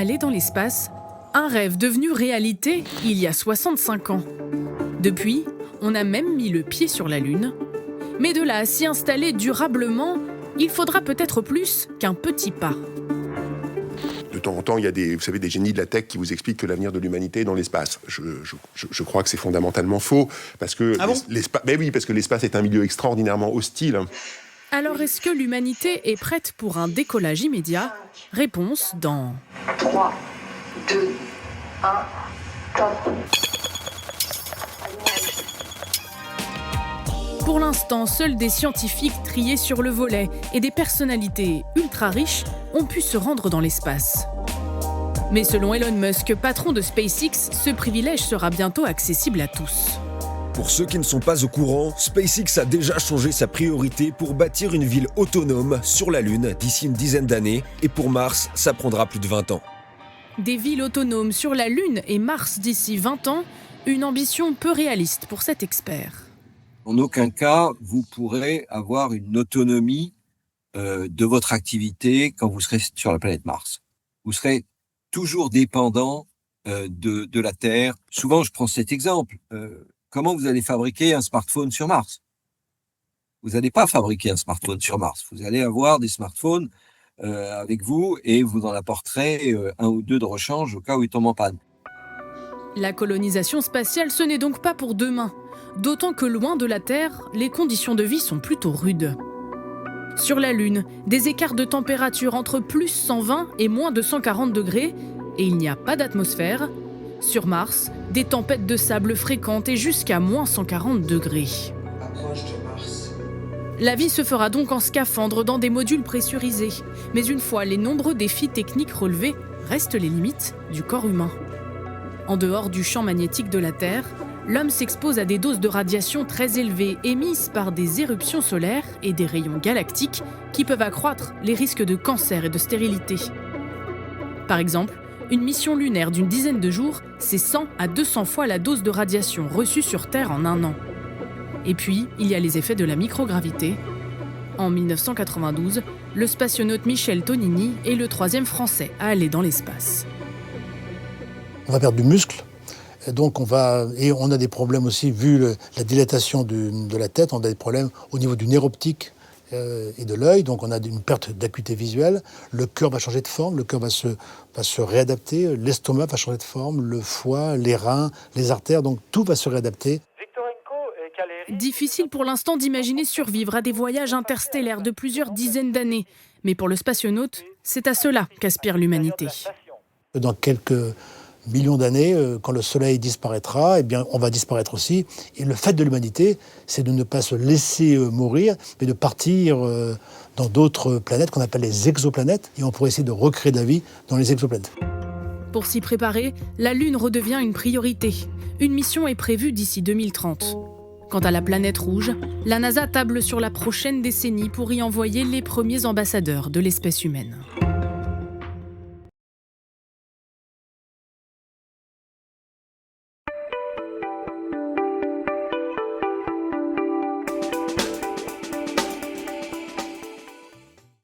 aller dans l'espace, un rêve devenu réalité il y a 65 ans. Depuis, on a même mis le pied sur la Lune. Mais de là à s'y installer durablement, il faudra peut-être plus qu'un petit pas. De temps en temps, il y a des génies de la tech qui vous expliquent que l'avenir de l'humanité est dans l'espace. Je crois que c'est fondamentalement faux, parce que parce que l'espace est un milieu extraordinairement hostile. Alors est-ce que l'humanité est prête pour un décollage immédiat? Réponse dans 3, 2, 1, top. Pour l'instant, seuls des scientifiques triés sur le volet et des personnalités ultra riches ont pu se rendre dans l'espace. Mais selon Elon Musk, patron de SpaceX, ce privilège sera bientôt accessible à tous. Pour ceux qui ne sont pas au courant, SpaceX a déjà changé sa priorité pour bâtir une ville autonome sur la Lune d'ici une dizaine d'années, et pour Mars, ça prendra plus de 20 ans. Des villes autonomes sur la Lune et Mars d'ici 20 ans, une ambition peu réaliste pour cet expert. En aucun cas, vous pourrez avoir une autonomie de votre activité quand vous serez sur la planète Mars. Vous serez toujours dépendant de la Terre. Souvent, je prends cet exemple. Comment vous allez fabriquer un smartphone sur Mars? Vous n'allez pas fabriquer un smartphone sur Mars. Vous allez avoir des smartphones avec vous et vous en apporterez un ou deux de rechange au cas où ils tombent en panne. La colonisation spatiale, ce n'est donc pas pour demain. D'autant que loin de la Terre, les conditions de vie sont plutôt rudes. Sur la Lune, des écarts de température entre plus 120 et moins 240 degrés, et il n'y a pas d'atmosphère. Sur Mars, des tempêtes de sable fréquentes et jusqu'à moins 140 degrés. La vie se fera donc en scaphandre dans des modules pressurisés. Mais une fois les nombreux défis techniques relevés, restent les limites du corps humain. En dehors du champ magnétique de la Terre, l'homme s'expose à des doses de radiation très élevées émises par des éruptions solaires et des rayons galactiques qui peuvent accroître les risques de cancer et de stérilité. Par exemple, une mission lunaire d'une dizaine de jours, c'est 100 à 200 fois la dose de radiation reçue sur Terre en un an. Et puis, il y a les effets de la microgravité. En 1992, le spationaute Michel Tonini est le 3e Français à aller dans l'espace. On va perdre du muscle. Donc on a des problèmes aussi, vu la dilatation de la tête, on a des problèmes au niveau du nerf optique et de l'œil, donc on a une perte d'acuité visuelle, le cœur va changer de forme, le cœur va se réadapter, l'estomac va changer de forme, le foie, les reins, les artères, donc tout va se réadapter. Difficile pour l'instant d'imaginer survivre à des voyages interstellaires de plusieurs dizaines d'années, mais pour le spationaute, c'est à cela qu'aspire l'humanité. Dans quelques millions d'années, quand le Soleil disparaîtra, eh bien, on va disparaître aussi. Et le fait de l'humanité, c'est de ne pas se laisser mourir, mais de partir dans d'autres planètes qu'on appelle les exoplanètes. Et on pourrait essayer de recréer de la vie dans les exoplanètes. Pour s'y préparer, la Lune redevient une priorité. Une mission est prévue d'ici 2030. Quant à la planète rouge, la NASA table sur la prochaine décennie pour y envoyer les premiers ambassadeurs de l'espèce humaine.